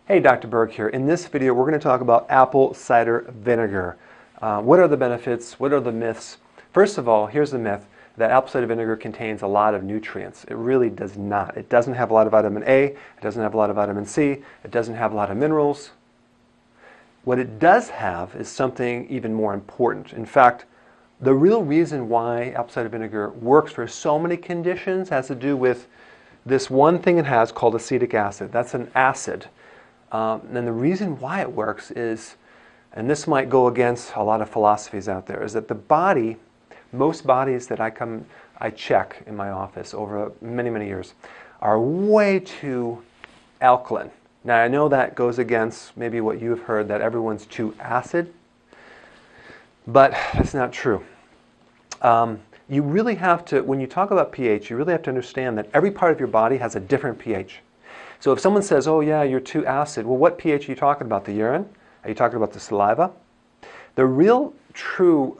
Hey, Dr. Berg here. In this video, we're going to talk about apple cider vinegar. What are the benefits? What are the myths? First of all, here's the myth that apple cider vinegar contains a lot of nutrients. It really does not. It doesn't have a lot of vitamin A. It doesn't have a lot of vitamin C. It doesn't have a lot of minerals. What it does have is something even more important. In fact, the real reason why apple cider vinegar works for so many conditions has to do with this one thing it has called acetic acid. That's an acid. And the reason why it works is, and this might go against a lot of philosophies out there, is that the body, most bodies that I check in my office over many, many years, are way too alkaline. Now I know that goes against maybe what you've heard, that everyone's too acid, but that's not true. You really have to, when you talk about pH, you really have to understand that every part of your body has a different pH. So if someone says, oh yeah, you're too acid, well, what pH are you talking about? The urine? Are you talking about the saliva? The real true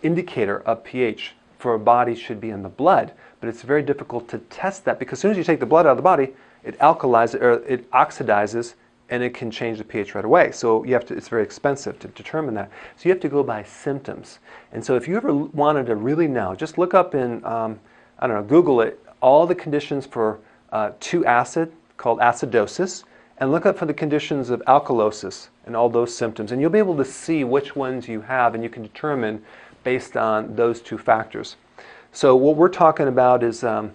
indicator of pH for a body should be in the blood, but it's very difficult to test that because as soon as you take the blood out of the body, it alkalizes or it oxidizes and it can change the pH right away. So you have to, it's very expensive to determine that. So you have to go by symptoms. And so if you ever wanted to really know, just look up in, I don't know, Google it, all the conditions for too acid, called acidosis, and look up for the conditions of alkalosis and all those symptoms. And you'll be able to see which ones you have, and you can determine based on those two factors. So what we're talking about is the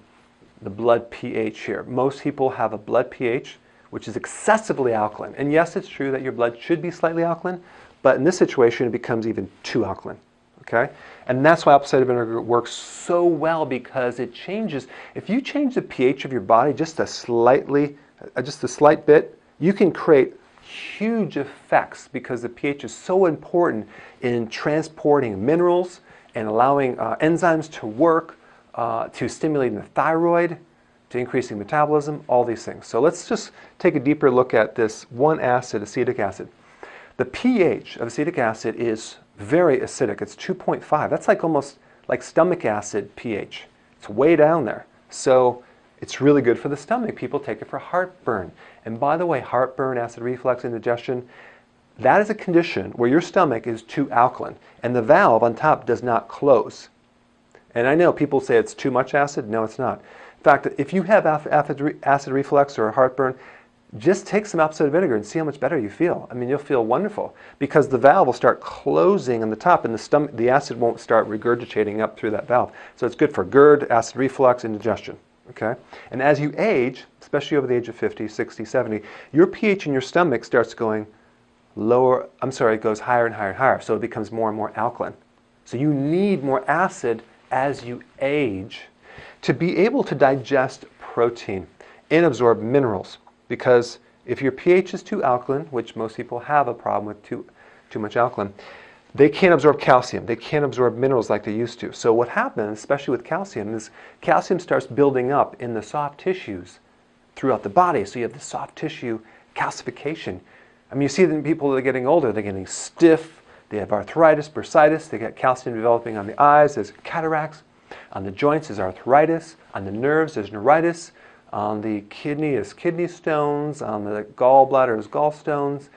blood pH here. Most people have a blood pH which is excessively alkaline. And yes, it's true that your blood should be slightly alkaline, but in this situation it becomes even too alkaline. Okay? And that's why apple cider vinegar works so well, because it changes. If you change the pH of your body just a slight bit, you can create huge effects because the pH is so important in transporting minerals and allowing enzymes to work, to stimulating the thyroid, to increasing metabolism, all these things. So let's just take a deeper look at this one acid, acetic acid. The pH of acetic acid is very acidic. It's 2.5. That's like almost like stomach acid pH. It's way down there. So it's really good for the stomach. People take it for heartburn. And by the way, heartburn, acid reflux, indigestion, that is a condition where your stomach is too alkaline and the valve on top does not close. And I know people say it's too much acid. No, it's not. In fact, if you have acid reflux or heartburn, just take some apple cider vinegar and see how much better you feel. I mean, you'll feel wonderful because the valve will start closing on the top and the acid won't start regurgitating up through that valve. So it's good for GERD, acid reflux, indigestion. Okay? And as you age, especially over the age of 50, 60, 70, your pH in your stomach starts going lower, it goes higher and higher and higher. So it becomes more and more alkaline. So you need more acid as you age to be able to digest protein and absorb minerals. Because if your pH is too alkaline, which most people have a problem with too much alkaline, they can't absorb calcium. They can't absorb minerals like they used to. So what happens, especially with calcium, is calcium starts building up in the soft tissues throughout the body. So you have the soft tissue calcification. I mean, you see that in people that are getting older, they're getting stiff, they have arthritis, bursitis, they get calcium developing on the eyes, there's cataracts. On the joints is arthritis, on the nerves there's neuritis, on the kidney is kidney stones, on the gallbladder is gallstones,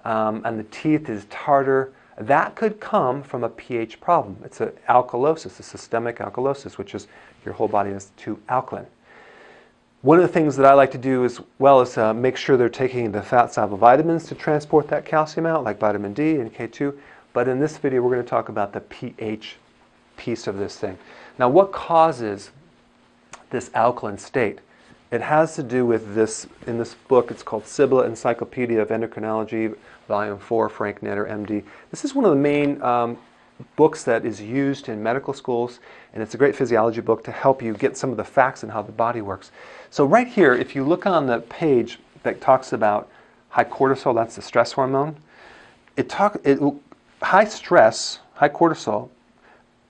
and the teeth is tartar. That could come from a pH problem. It's an alkalosis, a systemic alkalosis, which is your whole body is too alkaline. One of the things that I like to do as well is make sure they're taking the fat-soluble vitamins to transport that calcium out, like vitamin D and K2. But in this video, we're going to talk about the pH piece of this thing. Now, what causes this alkaline state? It has to do with this, in this book, it's called Sibylla Encyclopedia of Endocrinology, Volume 4, Frank Netter, MD. This is one of the main books that is used in medical schools, and it's a great physiology book to help you get some of the facts on how the body works. So right here, if you look on the page that talks about high cortisol, that's the stress hormone, high stress, high cortisol,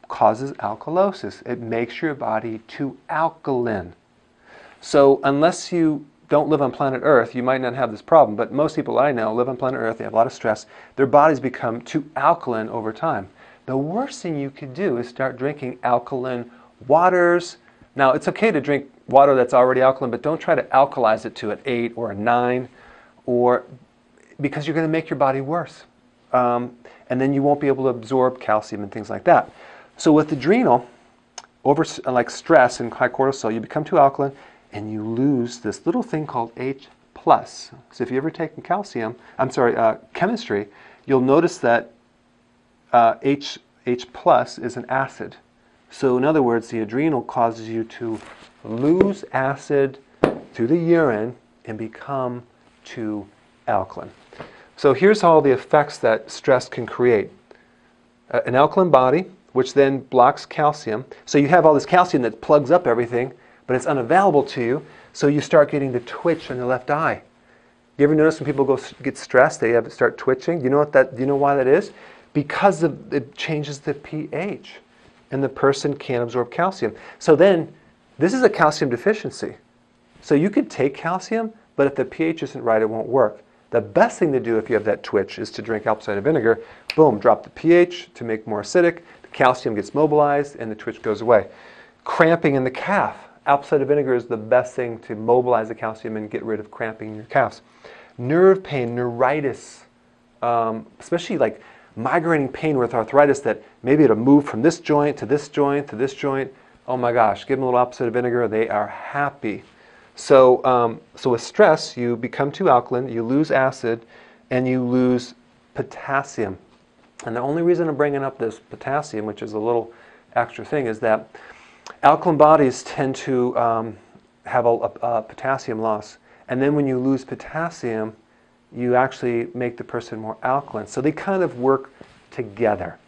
causes alkalosis. It makes your body too alkaline. So unless you don't live on planet Earth, you might not have this problem, but most people I know live on planet Earth, they have a lot of stress, their bodies become too alkaline over time. The worst thing you could do is start drinking alkaline waters. Now, it's okay to drink water that's already alkaline, but don't try to alkalize it to an 8 or a 9 or because you're going to make your body worse. And then you won't be able to absorb calcium and things like that. So with adrenal, like stress and high cortisol, you become too alkaline and you lose this little thing called H+. So if you ever taken chemistry, you'll notice that H plus is an acid. So in other words, the adrenal causes you to lose acid through the urine and become too alkaline. So here's all the effects that stress can create. An alkaline body, which then blocks calcium. So you have all this calcium that plugs up everything, but it's unavailable to you, so you start getting the twitch on the left eye. You ever notice when people get stressed, they start twitching? Do you know why that is? Because it changes the pH, and the person can't absorb calcium. So then, this is a calcium deficiency. So you could take calcium, but if the pH isn't right, it won't work. The best thing to do if you have that twitch is to drink apple cider vinegar. Boom, drop the pH to make more acidic. The calcium gets mobilized, and the twitch goes away. Cramping in the calf. Apple cider vinegar is the best thing to mobilize the calcium and get rid of cramping in your calves. Nerve pain, neuritis, especially like migrating pain with arthritis that maybe it'll move from this joint to this joint to this joint. Oh my gosh, give them a little apple cider vinegar, they are happy. So with stress, you become too alkaline, you lose acid, and you lose potassium. And the only reason I'm bringing up this potassium, which is a little extra thing, is that alkaline bodies tend to have a potassium loss. And then when you lose potassium, you actually make the person more alkaline. So they kind of work together.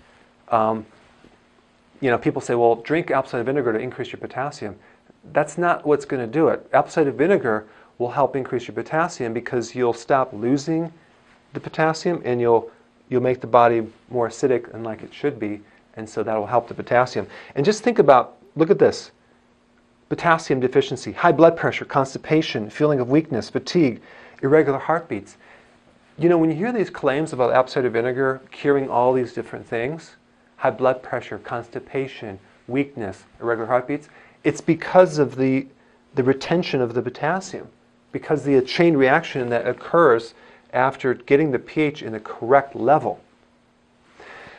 People say, well, drink apple cider vinegar to increase your potassium. That's not what's going to do it. Apple cider vinegar will help increase your potassium because you'll stop losing the potassium and you'll make the body more acidic and like it should be. And so that will help the potassium. And just think about, look at this. Potassium deficiency, high blood pressure, constipation, feeling of weakness, fatigue, irregular heartbeats. When you hear these claims about apple cider vinegar curing all these different things, high blood pressure, constipation, weakness, irregular heartbeats, it's because of the retention of the potassium, because the chain reaction that occurs after getting the pH in the correct level.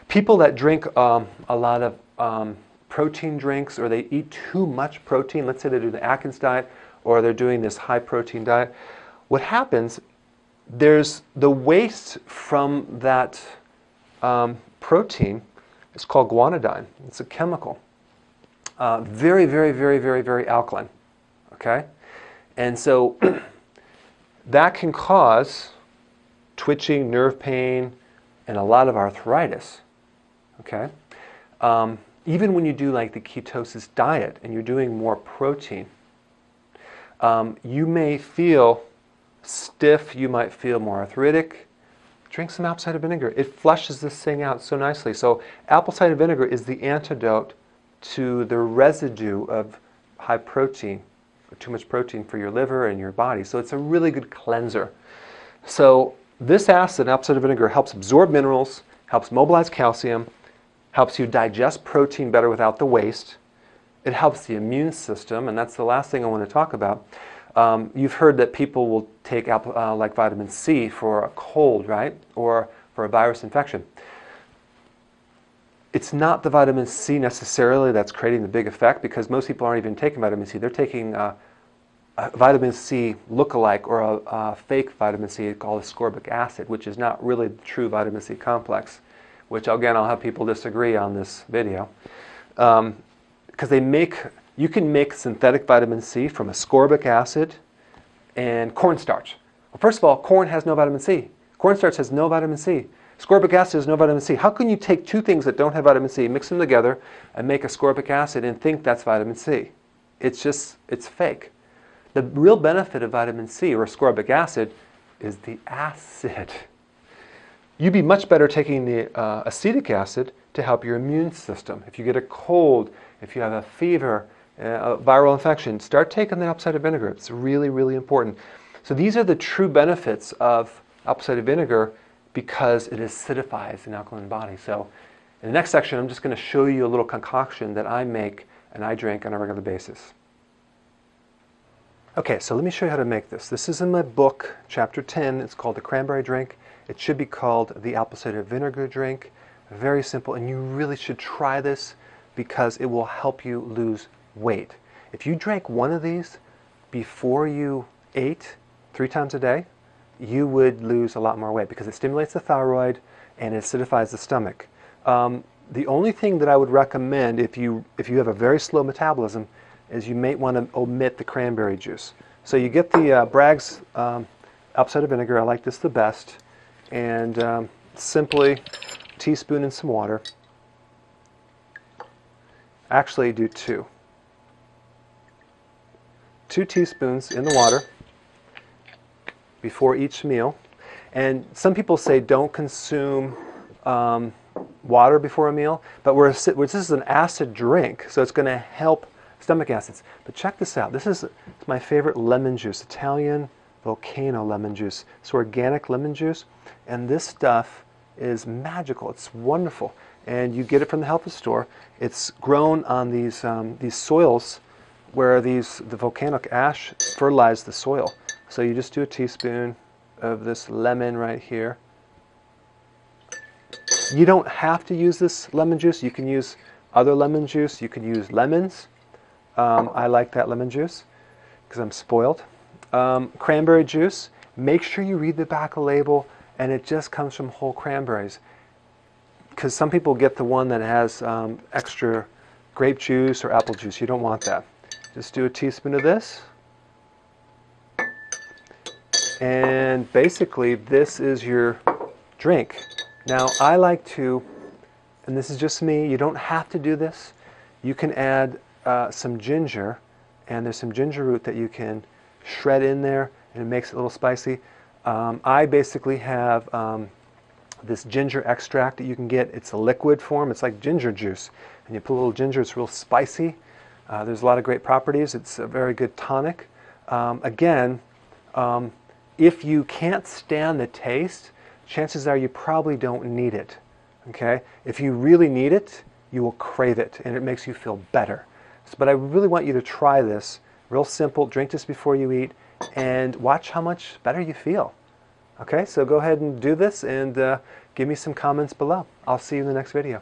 People that drink a lot of protein drinks, or they eat too much protein, let's say they do the Atkins diet, or they're doing this high protein diet, what happens, there's the waste from that protein, it's called guanidine, it's a chemical. Very, very, very, very, very alkaline, okay? And so that can cause twitching, nerve pain, and a lot of arthritis, okay? Even when you do like the ketosis diet and you're doing more protein, you may feel stiff, you might feel more arthritic. Drink some apple cider vinegar. It flushes this thing out so nicely. So apple cider vinegar is the antidote to the residue of high protein, or too much protein for your liver and your body. So it's a really good cleanser. So this acid, apple cider vinegar, helps absorb minerals, helps mobilize calcium, helps you digest protein better without the waste. It helps the immune system, and that's the last thing I want to talk about. You've heard that people will take like vitamin C for a cold, right? Or for a virus infection. It's not the vitamin C necessarily that's creating the big effect, because most people aren't even taking vitamin C. They're taking a vitamin C lookalike, or a fake vitamin C called ascorbic acid, which is not really the true vitamin C complex, which again I'll have people disagree on this video. Because you can make synthetic vitamin C from ascorbic acid and cornstarch. Well, first of all, corn has no vitamin C. Cornstarch has no vitamin C. Ascorbic acid has no vitamin C. How can you take two things that don't have vitamin C, mix them together, and make ascorbic acid and think that's vitamin C? It's fake. The real benefit of vitamin C, or ascorbic acid, is the acid. You'd be much better taking the acetic acid to help your immune system. If you get a cold, if you have a fever, a viral infection, start taking the apple cider vinegar. It's really, really important. So these are the true benefits of apple cider vinegar, because it acidifies an alkaline body. So in the next section, I'm just going to show you a little concoction that I make and I drink on a regular basis. Okay, so let me show you how to make this. This is in my book, chapter 10. It's called the cranberry drink. It should be called the apple cider vinegar drink. Very simple, and you really should try this because it will help you lose weight. If you drank one of these before you ate 3 times a day, you would lose a lot more weight because it stimulates the thyroid and it acidifies the stomach. The only thing that I would recommend if you have a very slow metabolism is you may want to omit the cranberry juice. So you get the Bragg's apple cider vinegar. I like this the best. And simply a teaspoon in some water. Actually do 2. 2 teaspoons in the water before each meal. And some people say don't consume water before a meal, but this is an acid drink, so it's going to help stomach acids. But check this out. This is my favorite lemon juice, Italian volcano lemon juice. It's organic lemon juice, and this stuff is magical. It's wonderful, and you get it from the health food store. It's grown on these soils where the volcanic ash fertilized the soil. So you just do a teaspoon of this lemon right here. You don't have to use this lemon juice. You can use other lemon juice. You can use lemons. I like that lemon juice because I'm spoiled. Cranberry juice. Make sure you read the back of the label, and it just comes from whole cranberries. Because some people get the one that has extra grape juice or apple juice. You don't want that. Just do a teaspoon of this. And basically, this is your drink. Now, I like to, and this is just me, you don't have to do this. You can add some ginger, and there's some ginger root that you can shred in there, and it makes it a little spicy. I basically have this ginger extract that you can get. It's a liquid form. It's like ginger juice. And you put a little ginger, it's real spicy. There's a lot of great properties. It's a very good tonic. If you can't stand the taste, chances are you probably don't need it. Okay? If you really need it, you will crave it, and it makes you feel better. But I really want you to try this. Real simple. Drink this before you eat, and watch how much better you feel. Okay? So go ahead and do this, and give me some comments below. I'll see you in the next video.